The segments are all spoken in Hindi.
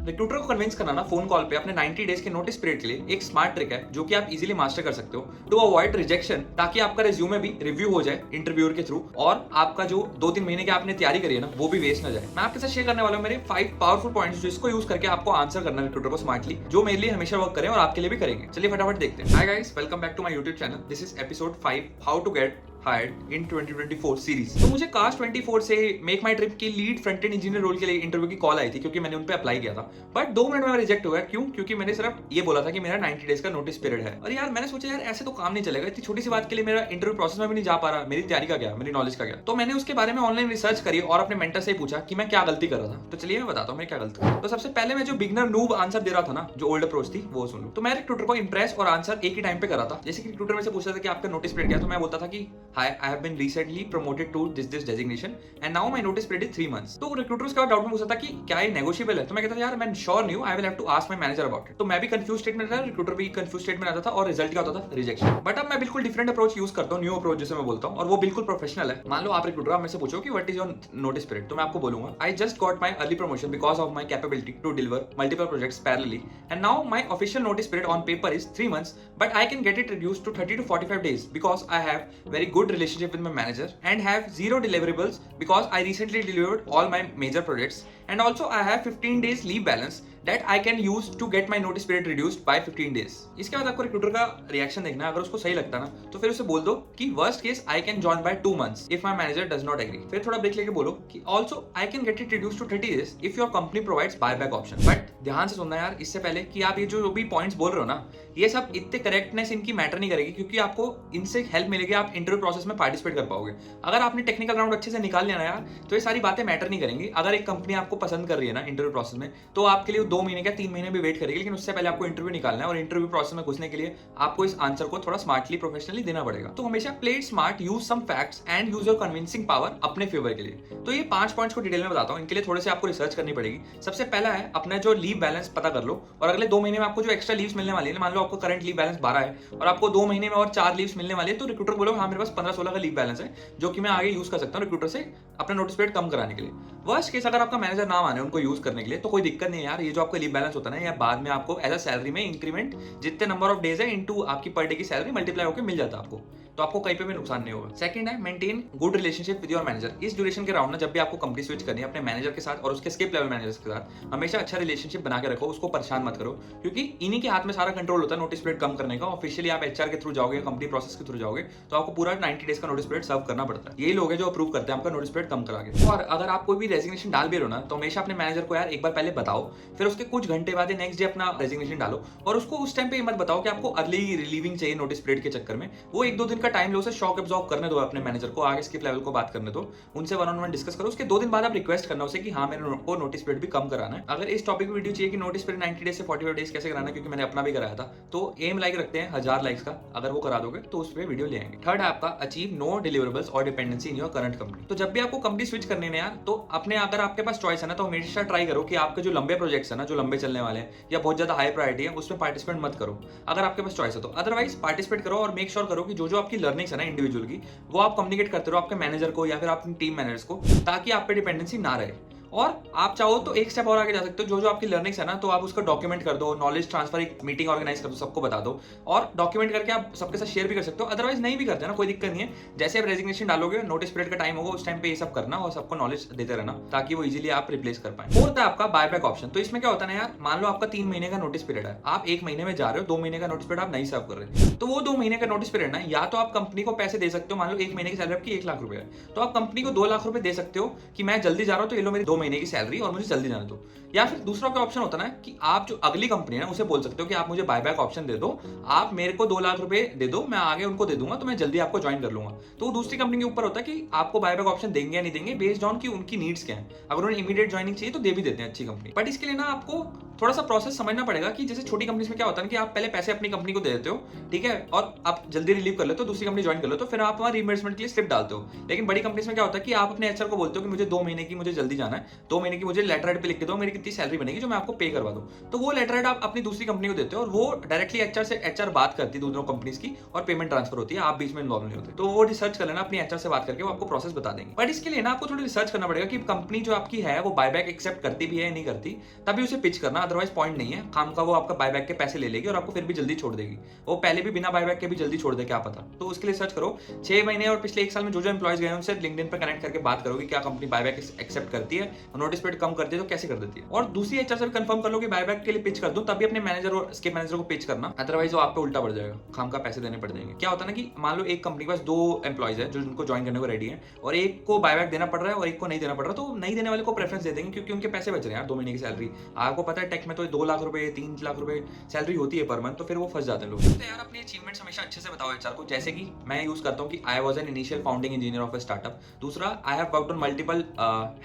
रिक्रूटर को कन्विंस करना ना फोन कॉल पे अपने 90 डेज के नोटिस पीरियड के लिए एक स्मार्ट ट्रिक है जो कि आप इजीली मास्टर कर सकते हो टू अवॉइड रिजेक्शन, ताकि आपका रिज्यूमे भी रिव्यू हो जाए इंटरव्यूअर के थ्रू और आपका जो 2-3 महीने की आपने तैयारी करी है ना वो भी वेस्ट ना जाए। मैं आपके साथ शेयर करने वाला हूं मेरे 5 पावरफुल पॉइंट्स जिसको यूज करके आपको आंसर करना है रिक्रूटर को स्मार्टली, जो मेरे लिए हमेशा वर्क करें और आपके लिए भी करेंगे। चलिए फटाफट देखते हैं। Hi guys, welcome back to my YouTube channel. This is episode 5 how to get hired in 2024 series. तो मुझे कास्ट 24 से मेक माई ट्रिप की lead front end engineer role के लिए इंटरव्यू की कॉल आई थी क्योंकि मैंने उन पे अप्लाई किया था, बट 2 मिनट में रिजेक्ट हो गया। क्यों? क्योंकि मैंने सिर्फ ये बोला था कि मेरा 90 डेज का नोटिस पीरियड है। और यार मैंने सोचा यार ऐसे तो काम नहीं चलेगा, इतनी छोटी सी बात के लिए मेरा इंटरव्यू प्रोसेस में भी नहीं जा पा रहा, मेरी तैयारी का क्या, मेरी नॉलेज का क्या। तो मैंने उसके बारे में ऑनलाइन रिसर्च करी और अपने मेंटर से पूछा कि मैं क्या गलती कर रहा था। तो चलिए मैं बताता हूँ मैं क्या गलती कर। तो सबसे पहले मैं जो बिगनर नूब आंसर दे रहा था ना, जो ओल्ड अप्रोच थी, वो सुन लो। तो मैं रिक्रूटर को इंप्रेस और आंसर एक ही टाइम पे करा था। जैसे कि रिक्रूटर में से पूछता था कि आपका नोटिस पीरियड क्या है, तो मैं बोलता था कि hi, I have been recently promoted to this designation and now my notice period is 3 months। तो रिक्रूटर उसके बाद डाउट में पूछा था कि क्या ये नेगोशिएबल है, तो मैं कहता था यार मैं श्योर नहीं हूं, I will have to ask my manager about it. तो मैं भी कंफ्यूज स्टेट में था, रिक्रूटर भी कंफ्यूज स्टेट में आता था और रिजल्ट क्या होता था? रिजेक्शन। बट अब मैं बिल्कुल डिफरेंट अप्रोच यूज करता हूं, न्यू अप्रोच जिसे मैं बोलता हूं, और वो बिल्कुल प्रोफेशनल है। मान लो आप रिक्रूटर, आप मेरे से पूछो कि what is your notice period, तो मैं आपको बोलूंगा I just got my early promotion because of my capability to deliver multiple projects parallelly and now my official notice period on paper is 3 months, but I can get it reduced to 30 to 45 days because I have very good relationship with my manager and have zero deliverables because I recently delivered all my major projects and also I have 15 days leave balance that I can use to get my notice period reduced by 15 days। इसके बाद आपको रिक्रूटर का रिएक्शन देखना है। अगर उसको सही लगता ना तो फिर उसे बोल दो कि worst case I can join by 2 months if my manager does not agree। फिर थोड़ा ब्रेक लेके बोलो कि also I can get it reduced to 30 days if your company provides buyback option। But ध्यान से सुनना यार इससे पहले कि आप ये जो भी पॉइंट्स बोल रहे हो ना, ये सब इतने करेक्टनेस इनकी मैटर नहीं करेगी क्योंकि आपको इनसे हेल्प मिलेगी, आप इंटरव्यू प्रोसेस में पार्टिसिपेट कर पाओगे। अगर आपने टेक्निकल राउंड अच्छे से निकाल लिया ना यार, तो ये सारी बातें मैटर नहीं करेंगी। अगर एक कंपनी आपको पसंद कर रही है ना इंटरव्यू प्रोसेस में, तो आपके लिए 2 महीने या 3 महीने भी वेट करेगी, लेकिन उससे पहले आपको इंटरव्यू निकालना है और इंटरव्यू प्रोसेस में घुसने के लिए आपको इस आंसर को थोड़ा स्मार्टली प्रोफेशनली देना पड़ेगा। तो हमेशा play it smart, use some facts and use your convincing power अपने फेवर के लिए। तो ये 5 पॉइंट्स को डिटेल में बताता हूँ, इनके लिए थोड़े से आपको रिसर्च करनी पड़ेगी। सबसे पहला है अपना जो लीव बैलेंस पता कर लो, और अगले 2 महीने में आपको जो एक्स्ट्रा लीव्स मिलने वाली है, मान लो आपको करंट लीव बैलेंस 12 है और आपको 2 महीने में और 4 लीव्स मिलने वाली है, तो रिक्रूटर बोलो हाँ मेरे पास 15-16 का लीव बैलेंस है जो कि मैं आगे यूज कर सकता हूँ रिक्रूटर से अपना नोटिस पीरियड कम कराने के लिए। वर्स्ट केस अगर आपका मैनेजर ना माने उनको यूज करने के लिए, तो कोई दिक्कत नहीं है यार। ये जो आपका लीव बैलेंस होता है ना, या बाद में आपको एज अ सैलरी में इंक्रीमेंट जितने नंबर ऑफ डेज है इनटू आपकी पर डे की सैलरी मल्टीप्लाई होकर मिल जाता है आपको, तो आपको कहीं पे भी नुकसान नहीं होगा। सेकंड है maintain good relationship with your manager. इस ड्यूरेशन के राउंड में जब भी आपको कंपनी स्विच करनी है, अपने मैनेजर के साथ और उसके स्किप लेवल मैनेजर्स के साथ हमेशा अच्छा रिलेशनशिप बना के रखो, उसको परेशान मत करो, क्योंकि इन्हीं के हाथ में सारा कंट्रोल होता है नोटिस पीरियड कम करने का। ऑफिशियली आप एचआर के थ्रू जाओगे, कंपनी प्रोसेस के थ्रू जाओगे, तो आपको पूरा 90 डेज का नोटिस पीरियड सर्व करना पड़ता है। यही लोग हैं जो अप्रूव करते हैं आपका नोटिस पीरियड कम करा के। और अगर आप कोई भी रेजिग्नेशन डाल भी रहो ना, तो हमेशा अपने मैनेजर को यार एक बार पहले बताओ, फिर उसके कुछ घंटे बाद नेक्स्ट डे अपना रेजिग्नेशन डालो, और उसको उस टाइम पे मत बताओ कि आपको अर्ली रिलीविंग चाहिए नोटिस पीरियड के चक्कर में। वो 1-2 दिन का टाइम लो, उसे शॉक एब्जॉर्ब करने दो अपने मैनेजर को, आगे स्किप लेवल को बात करने दो, उनसे 1-on-1 डिस्कस करो। उसके 2 दिन बाद आप रिक्वेस्ट करना उसे कि हाँ मेरे को नोटिस पीरियड भी कम कराना है। अगर इस टॉपिक वीडियो चाहिए कि नोटिस पीरियड 90 डेज से 45 डेज कैसे कराना है, क्योंकि मैंने अपना भी कराया था, तो एम लाइक रखते हैं 1000 लाइक्स का। अगर वो करा दोगे तो उस पर वीडियो ले आएंगे। थर्ड है आपका अचीव नो डिलीवरेबल्स और dependency in your current company. तो जब भी आपको कंपनी स्विच करने में यार, तो अपने अगर आपके पास चॉइस है ना, तो हमेशा ट्राई करो कि आपके जो लंबे प्रोजेक्ट्स है ना, जो लंबे चलने वाले हैं या बहुत ज्यादा हाई प्रायोरिटी है, उसमें पार्टिसिपेट मत करो अगर आपके पास चॉइस है तो। अदरवाइज पार्टिसिपेट करो और मेक श्योर करो कि जो आपकी लर्निंग्स है ना इंडिविजुअल की, वो आप कम्युनिकेट करते रहो आपके मैनेजर को या फिर अपनी टीम मैनेजर्स को, ताकि आप पे डिपेंडेंसी ना रहे। और आप चाहो तो एक स्टेप और आगे जा सकते हो, जो आपकी लर्निंग्स है ना, तो आप उसको डॉक्यूमेंट कर दो, नॉलेज ट्रांसफर एक मीटिंग ऑर्गेनाइज कर दो, सबको बता दो, और डॉक्यूमेंट करके आप सबके साथ शेयर भी कर सकते हो। अदरवाइज नहीं भी करते ना, कोई दिक्कत नहीं है। जैसे आप रेजिग्नेशन डालोगे, नोटिस पीरियड का टाइम होगा, उस टाइम पे ये सब करना और सबको नॉलेज देते रहना, ताकि वो इजीली आप रिप्लेस कर पाए। फोर्थ है आपका बायबैक ऑप्शन। तो इसमें क्या होता है ना यार, मान लो आपका 3 महीने का नोटिस पीरियड है, आप 1 महीने में जा रहे हो, 2 महीने का नोटिस पीरियड आप नहीं सर्व कर रहे, तो वो 2 महीने का नोटिस पीरियड ना, या तो आप कंपनी को पैसे दे सकते हो। मान लो 1 महीने की सैलरी आपकी 1 लाख रुपए है, तो आप कंपनी को 2 लाख रुपए दे सकते हो कि मैं जल्दी जा रहा हूं, तो ये लो मेरी 2 महीने की सैलरी और मुझे जल्दी जाने दो। या फिर दूसरा क्या ऑप्शन होता है ना, कि आप जो अगली कंपनी है उसे बोल सकते हो कि आप मुझे बायबैक ऑप्शन दे दो, आप मेरे को 2 लाख रुपए दे दो, मैं आगे उनको दे दूंगा, तो मैं जल्दी आपको ज्वाइन कर लूंगा। तो दूसरी कंपनी के ऊपर होता है कि आपको बायबैक ऑप्शन देंगे या नहीं देंगे, बेस्ड ऑन कि उनकी नीड्स क्या है। अगर उन्हें इमीडिएट ज्वाइनिंग चाहिए तो दे भी देते हैं अच्छी कंपनी। बट इसके लिए ना आपको थोड़ा सा प्रोसेस समझना पड़ेगा कि जैसे छोटी कंपनीज में क्या होता है कि आप पहले पैसे अपनी कंपनी को दे देते हो, ठीक है, और आप जल्दी रिलीव कर लेते हो, दूसरी कंपनी ज्वाइन कर लो, तो फिर आप वहां रिइंबर्समेंट के लिए स्लिप डालते हो। लेकिन बड़ी कंपनीज में क्या होता है कि आप अपने एचआर को बोलते हो कि मुझे 2 महीने की मुझे जल्दी जाना है, 2 महीने की मुझे लेटर हेड पे लिख के दो, मेरी कितनी सैलरी बनेगी जो मैं आपको पे करवा दूं। तो वो लेटर हेड आप अपनी दूसरी कंपनी को देते हो और वो डायरेक्टली एचआर से एचआर बात करती है दोनों कंपनीज की और पेमेंट ट्रांसफर होती है, आप बीच में इन्वॉल्व नहीं होते। तो वो रिसर्च कर लेना अपनी एचआर से बात करके, वो आपको प्रोसेस बता देंगे। बट इसके लिए ना आपको थोड़ी रिसर्च करना पड़ेगा कि कंपनी जो आपकी है वो बायबैक एक्सेप्ट करती भी है या नहीं करती, तभी उसे पिच करना, अदरवाइज पॉइंट नहीं है। काम का वो आपका बायबैक के पैसे ले लेगी और आपको फिर भी जल्दी छोड़ देगी। वो पहले भी बिना बायबैक के भी जल्दी छोड़ दे, क्या पता। तो उसके लिए सर्च करो 6 महीने और पिछले 1 साल में जो एम्प्लॉयज गए हैं उनसे लिंक्डइन पर कनेक्ट करके बात करोगे क्या कंपनी बायबैक एक्सेप्ट करती है, नोटिस पीरियड कम करती है तो कैसे कर देती है। और दूसरी एचआर से भी कंफर्म कर लो कि बायबैक के लिए पिच कर दो, तभी अपने मैनेजर और इसके मैनेजर को पिच करना, अदरवाइज वो आप पे उल्टा पड़ जाएगा, काम का पैसे देने पड़ जाएंगे। क्या होता है ना कि मान लो एक कंपनी के पास 2 एम्प्लॉयज है जो उनको ज्वाइन करने को रेडी है और एक को बायबैक देना पड़ रहा है और एक को नहीं देना पड़ रहा, तो नहीं देने वाले को प्रेफरेंस दे देंगे क्योंकि उनके पैसे बच रहे हैं यार, 2 महीने की सैलरी। आपको पता है टेक में तो 2 लाख रुपए 3 लाख रुपए सैलरी होती है पर मंथ, तो फिर वो फंस जाते हैं लोग। तो यार अपने अचीवमेंट्स हमेशा अच्छे से बताओ एचआर को, जैसे कि मैं यूज करता हूँ कि I was an initial founding engineer of a startup. दूसरा, I have worked on multiple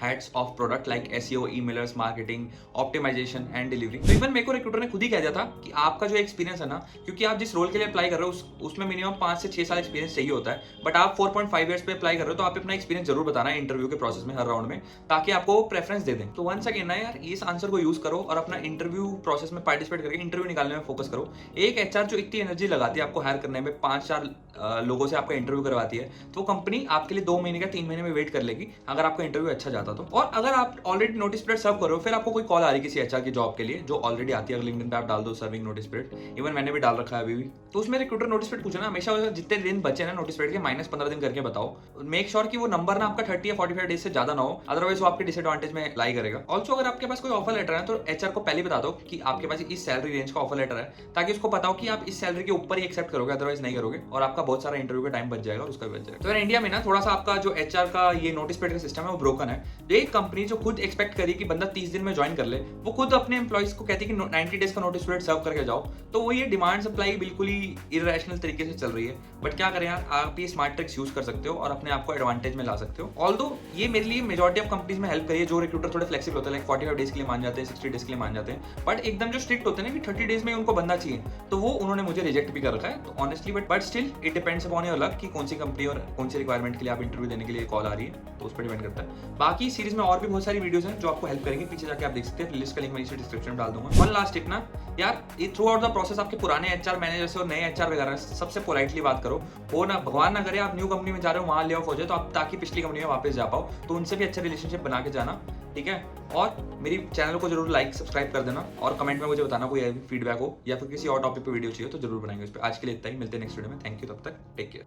heads of product like SEO, emailers, marketing, optimisation and delivery. तो इवन मेरे को रिक्रूटर ने खुद ही कह दिया था कि आपका जो एक्सपीरियंस है ना, क्योंकि आप जिस रोल के लिए अप्लाई कर रहे हो उसमें मिनिमम 5 से 6 साल एक्सपीरियंस चाहिए होता है, बट आप 4.5 ईयर्स पे अप्लाई कर रहे हो, तो आप अपना एक्सपीरियंस जरूर बताना है इंटरव्यू के प्रोसेस में हर राउंड में, ताकि आपको प्रेफरेंस दे दें। तो वंस अगेन ना यार, इस आंसर को यूज करो और अपना इंटरव्यू प्रोसेस में पार्टिसिपेट करके इंटरव्यू निकालने में फोकस करो। एक एचआर जो इतनी एनर्जी लगाती है आपको हायर करने में, 5-4 लोगों से आपका इंटरव्यू करवाती है, तो कंपनी आपके लिए 2 महीने का 3 महीने में वेट कर लेगी अगर आपका इंटरव्यू अच्छा जाता तो। और अगर आप ऑलरेडी नोटिस पीरियड सर्व करो, फिर आपको कोई कॉल आ रही है किसी एचआर की जॉब के लिए जो ऑलरेडी आती है, लिंक्डइन पे आप डाल दो सर्विंग नोटिस पीरियड, इवन मैंने भी डाल रखा है अभी भी, तो उसमें रिक्रूटर नोटिस पीरियड पूछना हमेशा जितने दिन बचे ना नोटिस पीरियड के -15 दिन करके बताओ। मेक श्योर कि वो नंबर ना आपका 30 या 45 डेज से ज्यादा ना हो, अदरवाइज वो आपके डिसएडवांटेज में लाई करेगा। ऑल्सो अगर आपके पास कोई ऑफर लेटर है तो एचआर को पहले बता दो कि आपके पास इस सैलरी रेंज का ऑफर लेटर है, ताकि उसको पता हो कि आप इस सैलरी के ऊपर ही एक्सेप्ट करोगे, अदरवाइज नहीं करोगे, और आपका बहुत सारा इंटरव्यू का टाइम बच जाएगा और उसका भी बच जाएगा। तो यार इंडिया में ना थोड़ा सा आपका जो एचआर का ये नोटिस पीरियड का सिस्टम है वो ब्रोकन है। एक कंपनी जो खुद एक्सपेक्ट करी कि बंदा 30 दिन में ज्वाइन कर ले, वो खुद अपने एम्प्लॉइज को कहती है कि 90 डेज का नोटिस पीरियड सर्व करके जाओ, तो वो ये डिमांड सप्लाई बिल्कुल ही इरेशनल तरीके से चल रही है। बट क्या करें यार, आप ये स्मार्ट ट्रिक्स यूज कर सकते हो और अपने आप को एडवांटेज में ला सकते हो। ऑल्दो ये मेरे लिए मेजॉरिटी ऑफ कंपनीज में हेल्प करिए, जो रिक्रूटर थोड़े फ्लेक्सिबल होते हैं, लाइक 45 डेज के लिए मान जाते हैं, 60 डेज के लिए मान जाते हैं, बट एकदम जो स्ट्रिक्ट होते हैं ना कि 30 डेज में उनको बंदा चाहिए, तो वो उन्होंने मुझे रिजेक्ट भी कर रखा है। तो honestly but still it depends upon your luck कि कौन सी कंपनी और कौन सी रिक्वायरमेंट के लिए आप इंटरव्यू देने के लिए कॉल आ रही है, तो उस पर डिपेंड करता है। बाकी सीरीज में और भी बहुत सारी वीडियोस हैं जो आपको हेल्प करेंगे, पीछे जाके आप देख सकते हैं, लिस्ट का लिंक मैं इसी डिस्क्रिप्शन में डाल दूंगा। वन लास्ट टिप ना यार, थ्रू आउट द प्रोसेस आपके पुराने एचआर मैनेजर से और नए एचआर वगैरह सबसे पोलाइटली बात करो। वो ना भगवान ना करे आप न्यू कंपनी में जा रहे हो, वहां ले ऑफ हो जाए, तो आप ताकि पिछली कंपनी में वापस जा पाओ, तो उनसे भी अच्छा रिलेशनशिप बना के जाना, ठीक है। और मेरी चैनल को जरूर लाइक सब्सक्राइब कर देना और कमेंट में मुझे बताना कोई फीडबैक हो या फिर किसी और टॉपिक पे वीडियो चाहिए तो जरूर बनाएंगे उस पर। आज के लिए इतना ही, मिलते हैं नेक्स्ट वीडियो में। थैंक यू, तब तक टेक केयर।